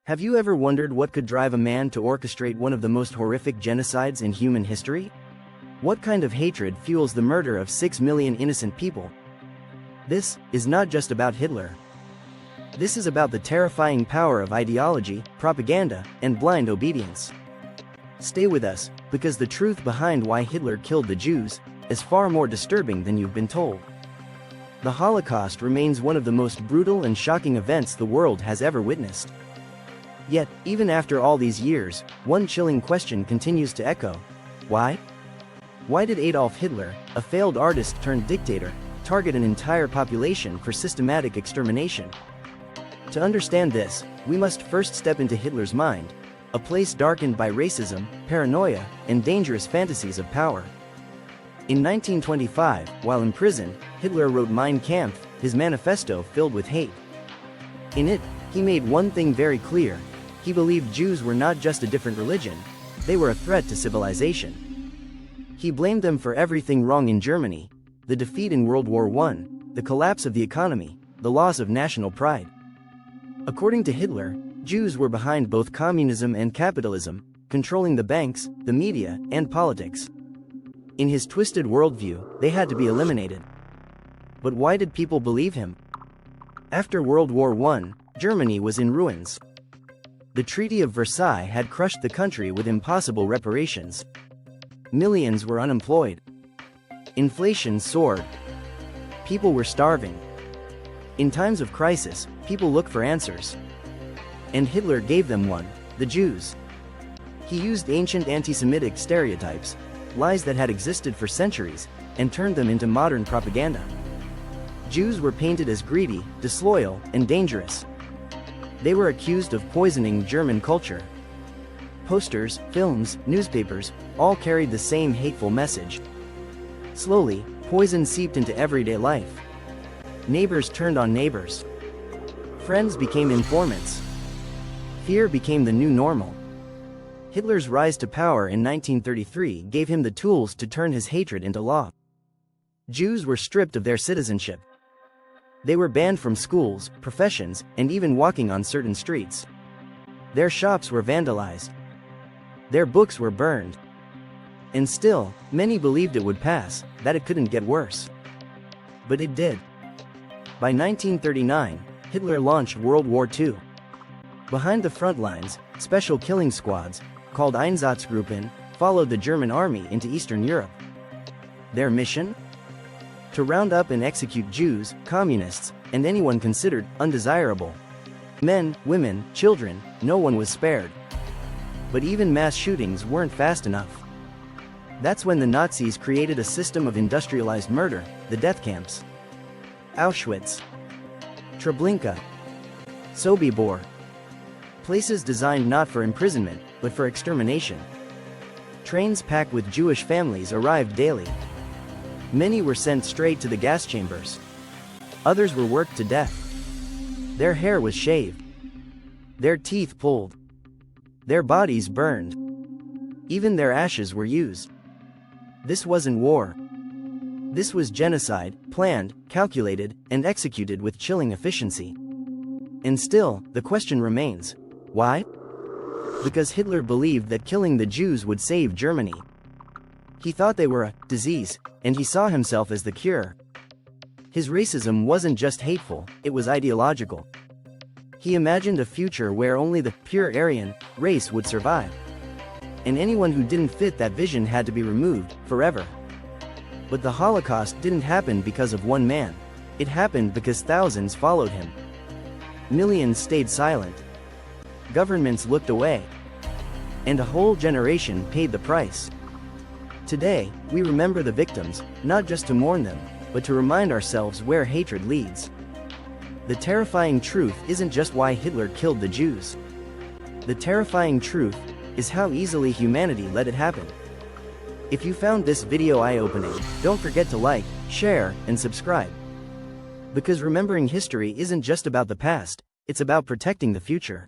Have you ever wondered what could drive a man to orchestrate one of the most horrific genocides in human history? What kind of hatred fuels the murder of 6 million innocent people? This is not just about Hitler. This is about the terrifying power of ideology, propaganda, and blind obedience. Stay with us, because the truth behind why Hitler killed the Jews is far more disturbing than you've been told. The Holocaust remains one of the most brutal and shocking events the world has ever witnessed. Yet, even after all these years, one chilling question continues to echo. Why? Why did Adolf Hitler, a failed artist turned dictator, target an entire population for systematic extermination? To understand this, we must first step into Hitler's mind, a place darkened by racism, paranoia, and dangerous fantasies of power. In 1925, while in prison, Hitler wrote Mein Kampf, his manifesto filled with hate. In it, he made one thing very clear: he believed Jews were not just a different religion, they were a threat to civilization. He blamed them for everything wrong in Germany: the defeat in World War I, the collapse of the economy, the loss of national pride. According to Hitler, Jews were behind both communism and capitalism, controlling the banks, the media, and politics. In his twisted worldview, they had to be eliminated. But why did people believe him? After World War I, Germany was in ruins. The Treaty of Versailles had crushed the country with impossible reparations. Millions were unemployed. Inflation soared. People were starving. In times of crisis, people look for answers. And Hitler gave them one: the Jews. He used ancient anti-Semitic stereotypes, lies that had existed for centuries, and turned them into modern propaganda. Jews were painted as greedy, disloyal, and dangerous. They were accused of poisoning German culture. Posters, films, newspapers, all carried the same hateful message. Slowly, poison seeped into everyday life. Neighbors turned on neighbors. Friends became informants. Fear became the new normal. Hitler's rise to power in 1933 gave him the tools to turn his hatred into law. Jews were stripped of their citizenship. They were banned from schools, professions, and even walking on certain streets. Their shops were vandalized. Their books were burned. And still, many believed it would pass, that it couldn't get worse. But it did. By 1939, Hitler launched World War II. Behind the front lines, special killing squads, called Einsatzgruppen, followed the German army into Eastern Europe. Their mission? To round up and execute Jews, communists, and anyone considered undesirable. Men, women, children, no one was spared. But even mass shootings weren't fast enough. That's when the Nazis created a system of industrialized murder, the death camps. Auschwitz, Treblinka, Sobibor. Places designed not for imprisonment, but for extermination. Trains packed with Jewish families arrived daily. Many were sent straight to the gas chambers. Others were worked to death. Their hair was shaved. Their teeth pulled. Their bodies burned. Even their ashes were used. This wasn't war. This was genocide, planned, calculated, and executed with chilling efficiency. And still, the question remains: why? Because Hitler believed that killing the Jews would save Germany. He thought they were a disease, and he saw himself as the cure. His racism wasn't just hateful, it was ideological. He imagined a future where only the pure Aryan race would survive. And anyone who didn't fit that vision had to be removed, forever. But the Holocaust didn't happen because of one man. It happened because thousands followed him. Millions stayed silent. Governments looked away. And a whole generation paid the price. Today, we remember the victims, not just to mourn them, but to remind ourselves where hatred leads. The terrifying truth isn't just why Hitler killed the Jews. The terrifying truth is how easily humanity let it happen. If you found this video eye-opening, don't forget to like, share, and subscribe. Because remembering history isn't just about the past, it's about protecting the future.